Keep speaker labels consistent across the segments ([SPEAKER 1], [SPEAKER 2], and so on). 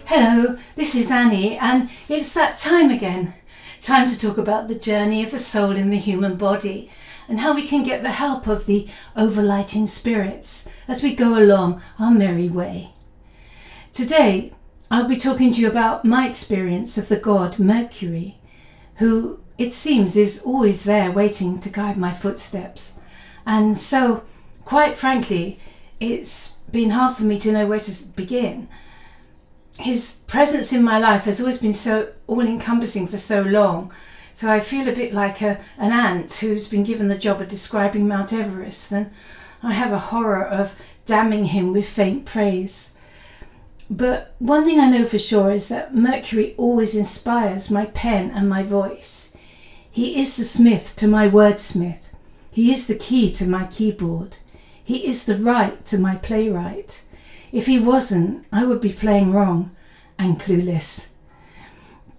[SPEAKER 1] Hello, this is Annie, and it's that time again. Time to talk about the journey of the soul in the human body and how we can get the help of the overlighting spirits as we go along our merry way. Today, I'll be talking to you about my experience of the god Mercury, who it seems is always there waiting to guide my footsteps. And so, quite frankly, it's been hard for me to know where to begin. His presence in my life has always been so all-encompassing for so long, so I feel a bit like an ant who's been given the job of describing Mount Everest, and I have a horror of damning him with faint praise. But one thing I know for sure is that Mercury always inspires my pen and my voice. He is the smith to my wordsmith. He is the key to my keyboard. He is the wright to my playwright. If he wasn't, I would be playing wrong and clueless.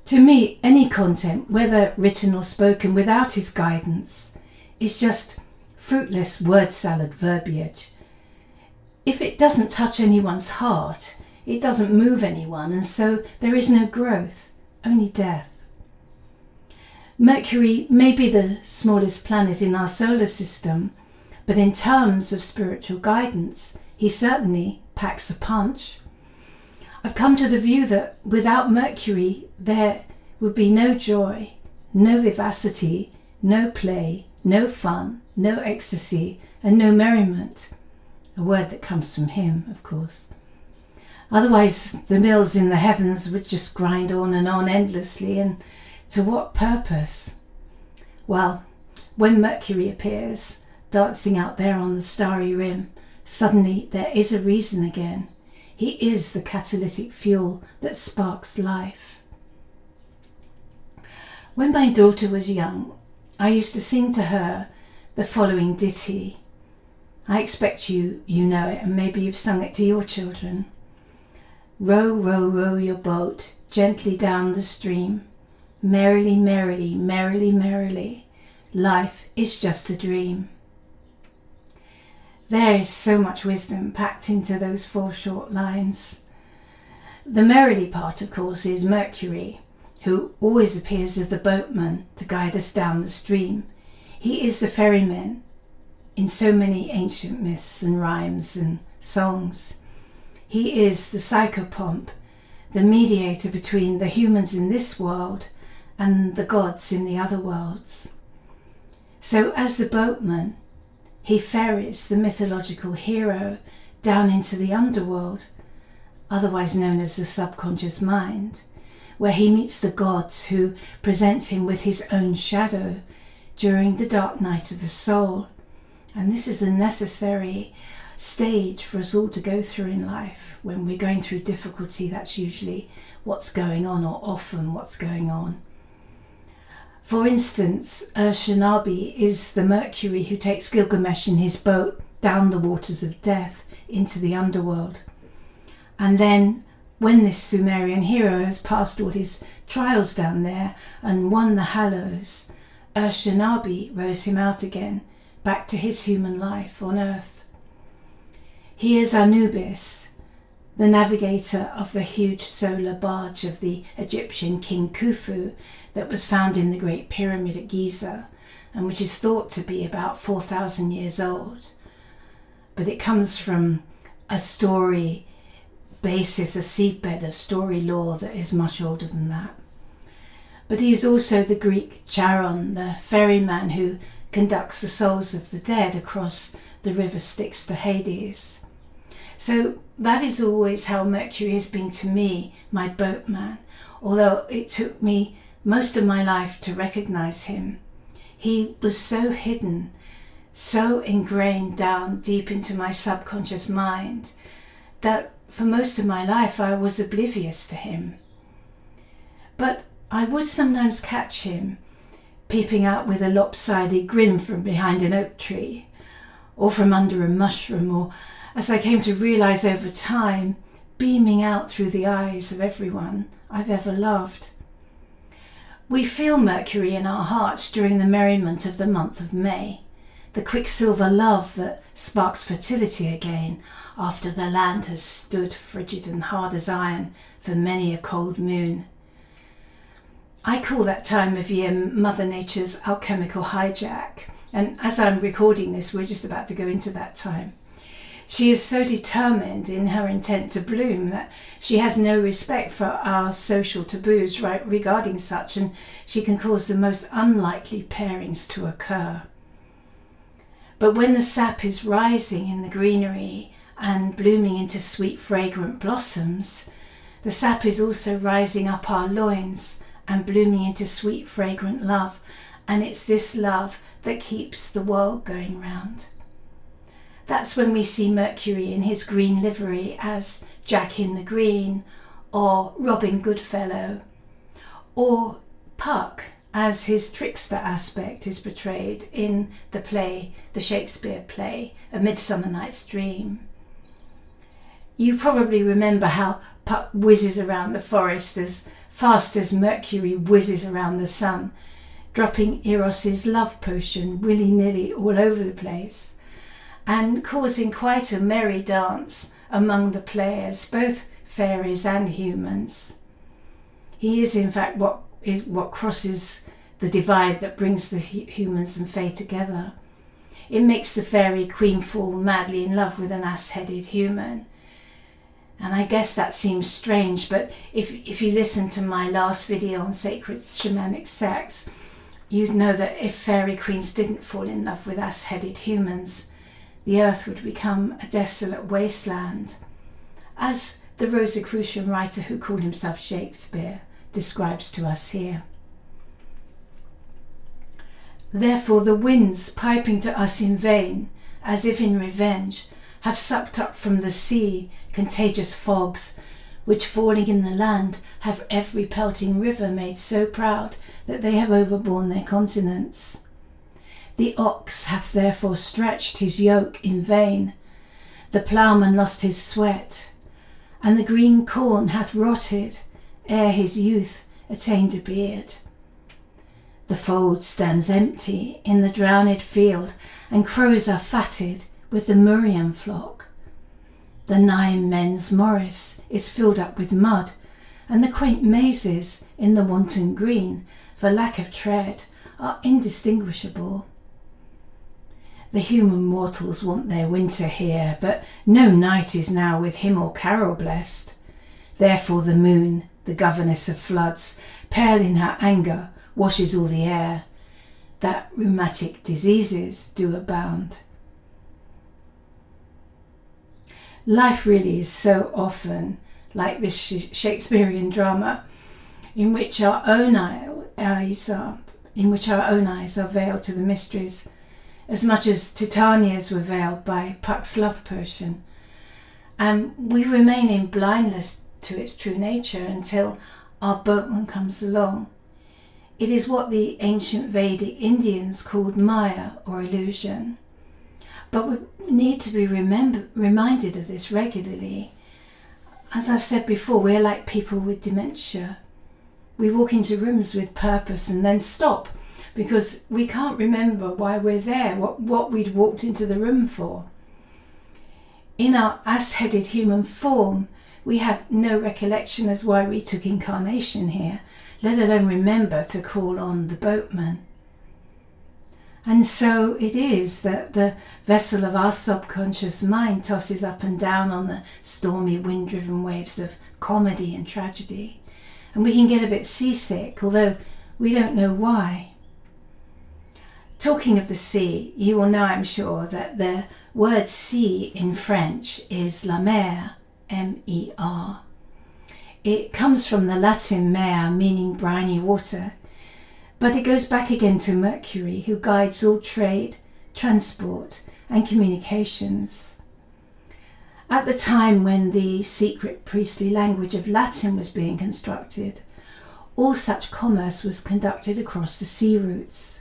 [SPEAKER 1] To me, any content, whether written or spoken without his guidance, is just fruitless word salad verbiage. If it doesn't touch anyone's heart, it doesn't move anyone, and so there is no growth, only death. Mercury may be the smallest planet in our solar system, but in terms of spiritual guidance, he certainly packs a punch. I've come to the view that without Mercury there would be no joy, no vivacity, no play, no fun, no ecstasy, and no merriment. A word that comes from him, of course. Otherwise, the mills in the heavens would just grind on and on endlessly, and to what purpose? Well, when Mercury appears, dancing out there on the starry rim, suddenly there is a reason again. He is the catalytic fuel that sparks life. When my daughter was young, I used to sing to her the following ditty. I expect you know it, and maybe you've sung it to your children. Row, row, row your boat gently down the stream. Merrily, merrily, merrily, merrily, life is just a dream. There is so much wisdom packed into those 4 short lines. The merrily part, of course, is Mercury, who always appears as the boatman to guide us down the stream. He is the ferryman in so many ancient myths and rhymes and songs. He is the psychopomp, the mediator between the humans in this world and the gods in the other worlds. So as the boatman, he ferries the mythological hero down into the underworld, otherwise known as the subconscious mind, where he meets the gods who present him with his own shadow during the dark night of the soul. And this is a necessary stage for us all to go through in life. When we're going through difficulty, that's usually what's going on, or often what's going on. For instance, Shanabi is the Mercury who takes Gilgamesh in his boat down the waters of death into the underworld. And then, when this Sumerian hero has passed all his trials down there and won the Hallows, Shanabi rows him out again, back to his human life on earth. He is Anubis, the navigator of the huge solar barge of the Egyptian king Khufu that was found in the Great Pyramid at Giza, and which is thought to be about 4,000 years old. But it comes from a story basis, a seedbed of story lore that is much older than that. But he is also the Greek Charon, the ferryman who conducts the souls of the dead across the river Styx to Hades. So that is always how Mercury has been to me, my boatman, although it took me most of my life to recognize him. He was so hidden, so ingrained down deep into my subconscious mind, that for most of my life I was oblivious to him. But I would sometimes catch him peeping out with a lopsided grin from behind an oak tree, or from under a mushroom, or, as I came to realize over time, beaming out through the eyes of everyone I've ever loved. We feel Mercury in our hearts during the merriment of the month of May, the quicksilver love that sparks fertility again after the land has stood frigid and hard as iron for many a cold moon. I call that time of year Mother Nature's alchemical hijack, and as I'm recording this, we're just about to go into that time. She is so determined in her intent to bloom that she has no respect for our social taboos regarding such, and she can cause the most unlikely pairings to occur. But when the sap is rising in the greenery and blooming into sweet fragrant blossoms, the sap is also rising up our loins and blooming into sweet fragrant love, and it's this love that keeps the world going round. That's when we see Mercury in his green livery as Jack in the Green, or Robin Goodfellow, or Puck as his trickster aspect is portrayed in the Shakespeare play, A Midsummer Night's Dream. You probably remember how Puck whizzes around the forest as fast as Mercury whizzes around the sun, dropping Eros's love potion willy-nilly all over the place, and causing quite a merry dance among the players, both fairies and humans. He is in fact what crosses the divide that brings the humans and fae together. It makes the fairy queen fall madly in love with an ass-headed human. And I guess that seems strange, but if you listen to my last video on sacred shamanic sex, you'd know that if fairy queens didn't fall in love with ass-headed humans, the earth would become a desolate wasteland, as the Rosicrucian writer who called himself Shakespeare describes to us here. Therefore the winds, piping to us in vain, as if in revenge, have sucked up from the sea contagious fogs, which falling in the land have every pelting river made so proud that they have overborne their continents. The ox hath therefore stretched his yoke in vain, the ploughman lost his sweat, and the green corn hath rotted ere his youth attained a beard. The fold stands empty in the drowned field, and crows are fatted with the murrian flock. The 9 men's morris is filled up with mud, and the quaint mazes in the wanton green, for lack of tread, are indistinguishable. The human mortals want their winter here, but no night is now with him or carol blessed. Therefore the moon, the governess of floods, pale in her anger, washes all the air, that rheumatic diseases do abound. Life really is so often like this Shakespearean drama, in which our own eyes are veiled to the mysteries, as much as Titania's were veiled by Puck's love potion, and we remain in blindness to its true nature until our boatman comes along. It is what the ancient Vedic Indians called Maya, or illusion. But we need to be reminded of this regularly. As I've said before, we're like people with dementia. We walk into rooms with purpose and then stop because we can't remember why we're there, what we'd walked into the room for. In our ass-headed human form, we have no recollection as why we took incarnation here, let alone remember to call on the boatman. And so it is that the vessel of our subconscious mind tosses up and down on the stormy, wind-driven waves of comedy and tragedy. And we can get a bit seasick, although we don't know why. Talking of the sea, you will know, I'm sure, that the word sea in French is la mer, M-E-R. It comes from the Latin mer, meaning briny water, but it goes back again to Mercury, who guides all trade, transport, and communications. At the time when the secret priestly language of Latin was being constructed, all such commerce was conducted across the sea routes.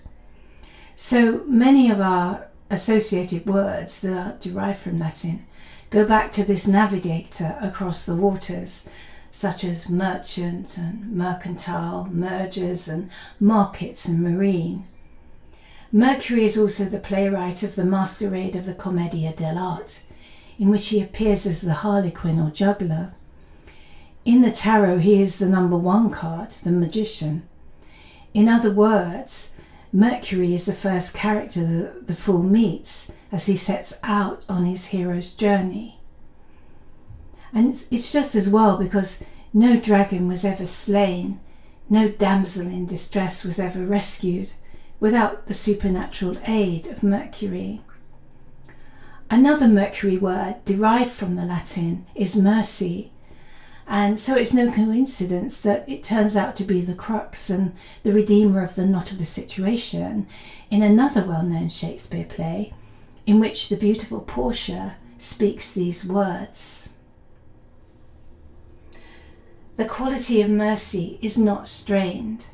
[SPEAKER 1] So many of our associated words that are derived from Latin go back to this navigator across the waters, such as merchant and mercantile, mergers and markets and marine. Mercury is also the playwright of the masquerade of the Commedia dell'arte, in which he appears as the harlequin or juggler. In the tarot, he is the number 1 card, the magician. In other words, Mercury is the first character the fool meets as he sets out on his hero's journey. And it's just as well, because no dragon was ever slain, no damsel in distress was ever rescued without the supernatural aid of Mercury. Another Mercury word derived from the Latin is mercy, and so it's no coincidence that it turns out to be the crux and the redeemer of the knot of the situation in another well-known Shakespeare play, in which the beautiful Portia speaks these words: "The quality of mercy is not strained.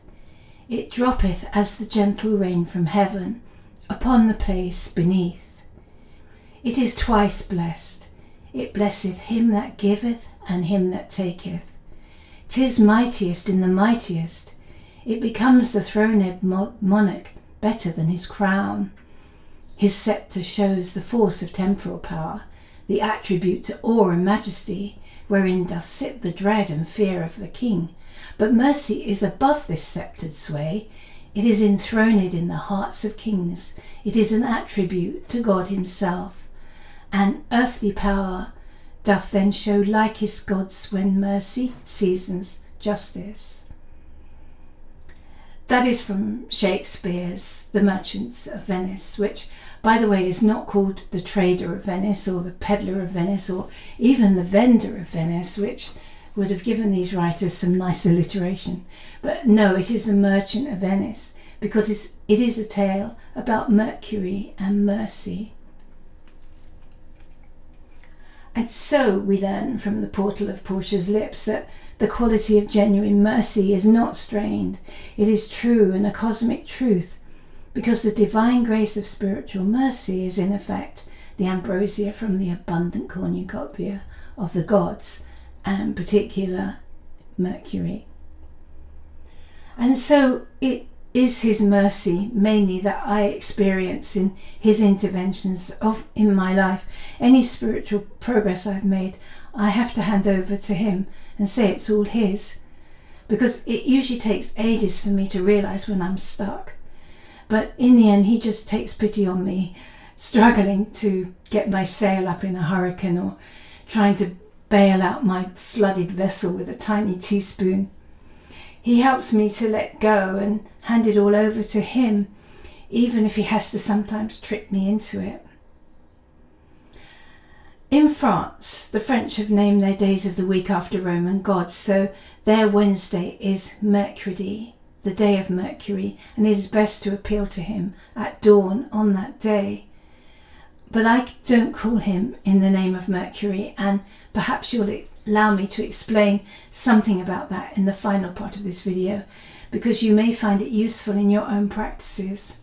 [SPEAKER 1] It droppeth as the gentle rain from heaven upon the place beneath. It is twice blessed. It blesseth him that giveth and him that taketh. 'Tis mightiest in the mightiest. It becomes the throned monarch better than his crown. His sceptre shows the force of temporal power, the attribute to awe and majesty, wherein doth sit the dread and fear of the king. But mercy is above this sceptred sway. It is enthroned in the hearts of kings. It is an attribute to God himself. And earthly power doth then show likest God's when mercy seasons justice." That is from Shakespeare's The Merchant of Venice, which, by the way, is not called the Trader of Venice or the Peddler of Venice or even the Vendor of Venice, which would have given these writers some nice alliteration. But no, it is the Merchant of Venice, because it is a tale about Mercury and mercy. And so we learn from the portal of Portia's lips that the quality of genuine mercy is not strained. It is true and a cosmic truth, because the divine grace of spiritual mercy is in effect the ambrosia from the abundant cornucopia of the gods, and in particular Mercury. And so it is his mercy mainly that I experience in his interventions in my life. Any spiritual progress I've made, I have to hand over to him and say it's all his, because it usually takes ages for me to realise when I'm stuck. But in the end, he just takes pity on me, struggling to get my sail up in a hurricane or trying to bail out my flooded vessel with a tiny teaspoon. He helps me to let go and hand it all over to him, even if he has to sometimes trick me into it. In France, the French have named their days of the week after Roman gods, so their Wednesday is Mercredi, the day of Mercury, and it is best to appeal to him at dawn on that day. But I don't call him in the name of Mercury, and perhaps you'll allow me to explain something about that in the final part of this video, because you may find it useful in your own practices.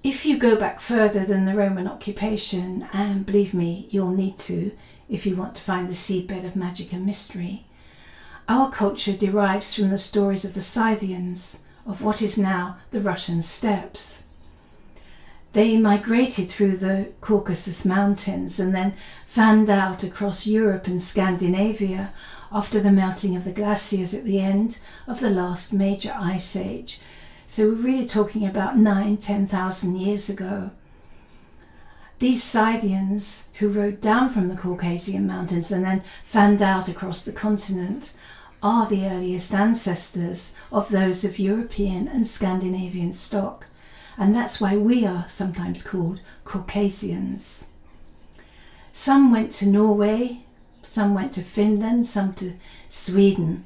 [SPEAKER 1] If you go back further than the Roman occupation, and believe me, you'll need to if you want to find the seedbed of magic and mystery, our culture derives from the stories of the Scythians of what is now the Russian steppes. They migrated through the Caucasus Mountains and then fanned out across Europe and Scandinavia after the melting of the glaciers at the end of the last major ice age. So we're really talking about 9,000–10,000 years ago. These Scythians, who rode down from the Caucasian mountains and then fanned out across the continent, are the earliest ancestors of those of European and Scandinavian stock. And that's why we are sometimes called Caucasians. Some went to Norway, some went to Finland, some to Sweden,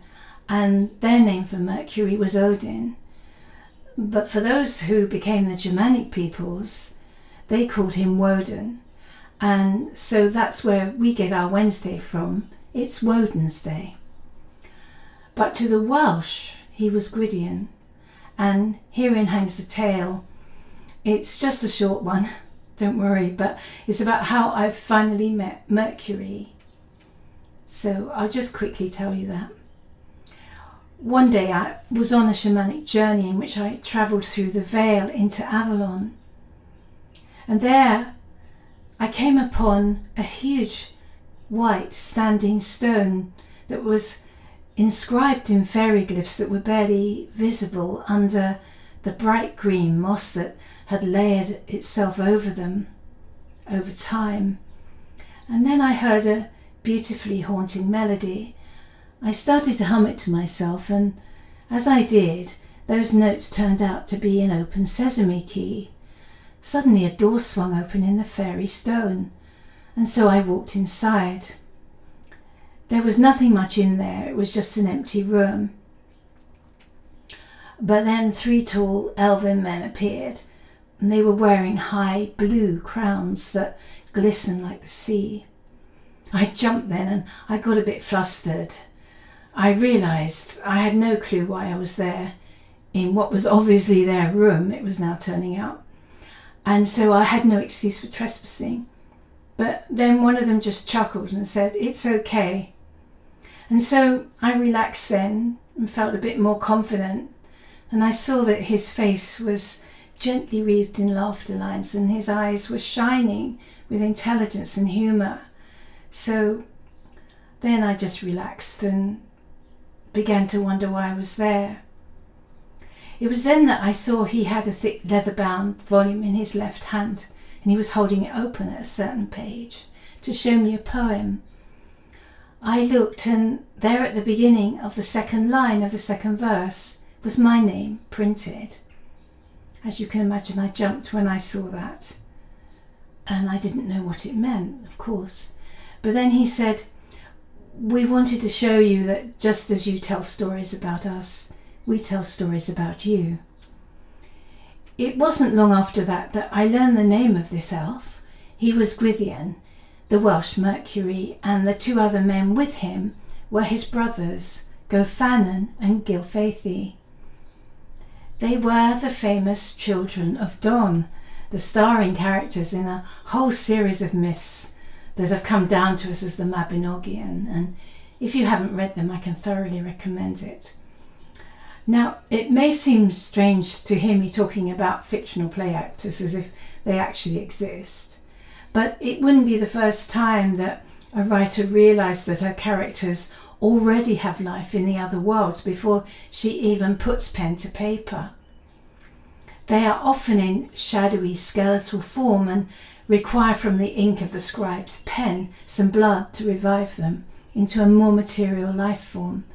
[SPEAKER 1] and their name for Mercury was Odin. But for those who became the Germanic peoples, they called him Woden. And so that's where we get our Wednesday from. It's Woden's Day. But to the Welsh, he was Gwydion. And herein hangs the tale. It's just a short one, don't worry, but it's about how I finally met Mercury. So I'll just quickly tell you that. one day I was on a shamanic journey in which I travelled through the Vale into Avalon. And there I came upon a huge white standing stone that was inscribed in fairy glyphs that were barely visible under the bright green moss that had layered itself over them over time. And then I heard a beautifully haunting melody. I started to hum it to myself, and as I did, those notes turned out to be an open sesame key. Suddenly a door swung open in the fairy stone, and so I walked inside. There was nothing much in there, it was just an empty room. But then 3 tall elven men appeared, and they were wearing high blue crowns that glistened like the sea. I jumped then, and I got a bit flustered. I realised I had no clue why I was there, in what was obviously their room, it was now turning out. And so I had no excuse for trespassing. But then one of them just chuckled and said, "It's okay." And so I relaxed then and felt a bit more confident. And I saw that his face was gently wreathed in laughter lines and his eyes were shining with intelligence and humour. So then I just relaxed and began to wonder why I was there. It was then that I saw he had a thick leather-bound volume in his left hand, and he was holding it open at a certain page to show me a poem. I looked, and there at the beginning of the second line of the second verse was my name printed. As you can imagine, I jumped when I saw that, and I didn't know what it meant, of course. But then he said, "We wanted to show you that just as you tell stories about us, we tell stories about you." It wasn't long after that I learned the name of this elf. He was Gwydion, the Welsh Mercury, and the 2 other men with him were his brothers, Goffanon and Gylfaethwy. They were the famous children of Don, the starring characters in a whole series of myths that have come down to us as the Mabinogion, and if you haven't read them, I can thoroughly recommend it. Now, it may seem strange to hear me talking about fictional play actors as if they actually exist, but it wouldn't be the first time that a writer realised that her characters already have life in the other worlds before she even puts pen to paper. They are often in shadowy skeletal form and require from the ink of the scribe's pen some blood to revive them into a more material life form.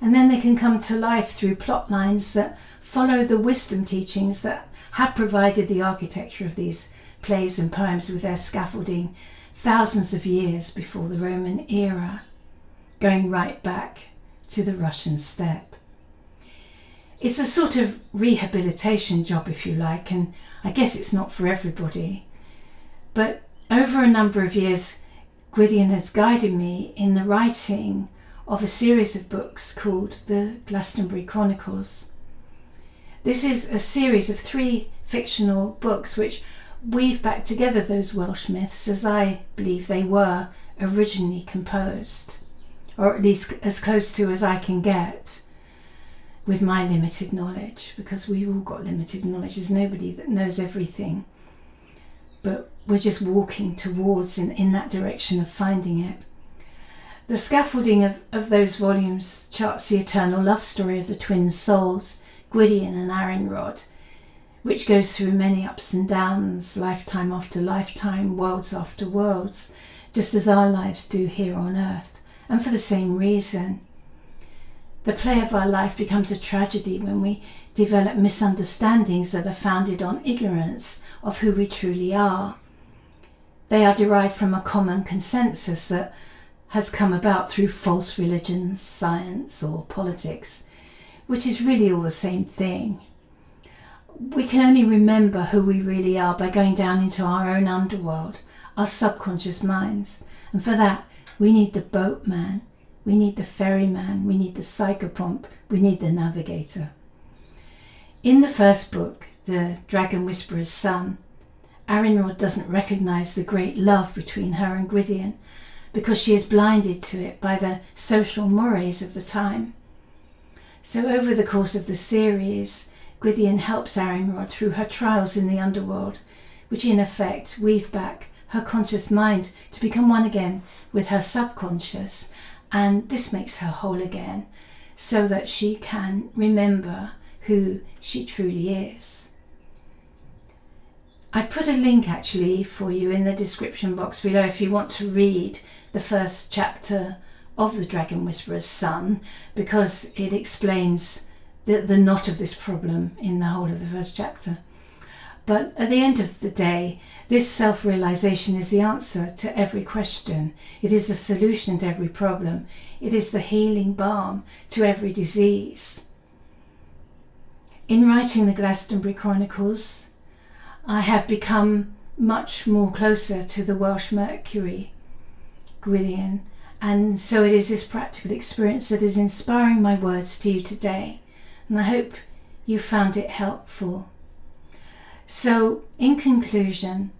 [SPEAKER 1] And then they can come to life through plot lines that follow the wisdom teachings that had provided the architecture of these plays and poems with their scaffolding thousands of years before the Roman era, going right back to the Russian steppe. It's a sort of rehabilitation job, if you like, and I guess it's not for everybody. But over a number of years, Gwydion has guided me in the writing of a series of books called the Glastonbury Chronicles. This is a series of 3 fictional books which weave back together those Welsh myths as I believe they were originally composed, or at least as close to as I can get with my limited knowledge, because we've all got limited knowledge. There's nobody that knows everything, but we're just walking towards in that direction of finding it. The scaffolding of those volumes charts the eternal love story of the twin souls, Gwydion and Arinrod, which goes through many ups and downs, lifetime after lifetime, worlds after worlds, just as our lives do here on earth, and for the same reason. The play of our life becomes a tragedy when we develop misunderstandings that are founded on ignorance of who we truly are. They are derived from a common consensus that has come about through false religions, science, or politics, which is really all the same thing. We can only remember who we really are by going down into our own underworld, our subconscious minds, and for that we need the boatman, we need the ferryman, we need the psychopomp, we need the navigator. In the first book, The Dragon Whisperer's Son, Arinrod doesn't recognise the great love between her and Gwydion because she is blinded to it by the social mores of the time. So over the course of the series, Gwydion helps Arinrod through her trials in the underworld, which in effect weave back her conscious mind to become one again with her subconscious, and this makes her whole again, so that she can remember who she truly is. I've put a link actually for you in the description box below if you want to read the first chapter of The Dragon Whisperer's Son, because it explains the knot of this problem in the whole of the first chapter. But at the end of the day, this self-realization is the answer to every question. It is the solution to every problem. It is the healing balm to every disease. In writing the Glastonbury Chronicles, I have become much more closer to the Welsh Mercury, Gwydion, and so it is this practical experience that is inspiring my words to you today, and I hope you found it helpful. So, in conclusion,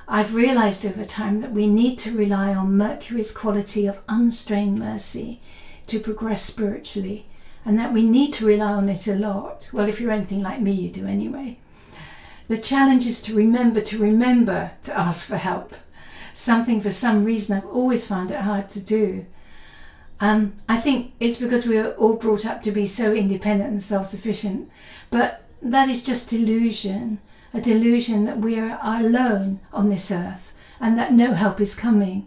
[SPEAKER 1] I've realised over time that we need to rely on Mercury's quality of unstrained mercy to progress spiritually, and that we need to rely on it a lot. Well, if you're anything like me, you do anyway. The challenge is to remember to ask for help. Something for some reason I've always found it hard to do. I think it's because we were all brought up to be so independent and self-sufficient, but that is just delusion. A delusion that we are alone on this earth and that no help is coming.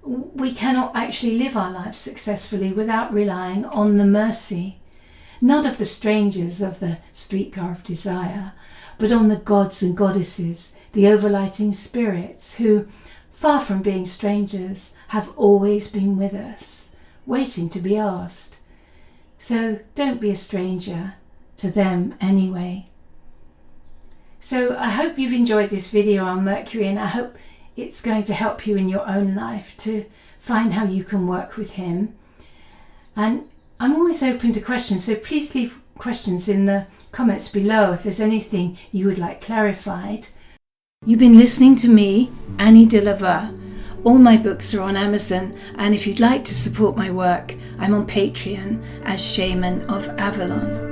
[SPEAKER 1] We cannot actually live our lives successfully without relying on the mercy, not of the strangers of the streetcar of desire, but on the gods and goddesses, the overlighting spirits who, far from being strangers, have always been with us, waiting to be asked. So don't be a stranger to them anyway. So I hope you've enjoyed this video on Mercury, and I hope it's going to help you in your own life to find how you can work with him. And I'm always open to questions, so please leave questions in the comments below if there's anything you would like clarified. You've been listening to me, Annie Dieu-Le-Veut. All my books are on Amazon, and if you'd like to support my work, I'm on Patreon as Shaman of Avalon.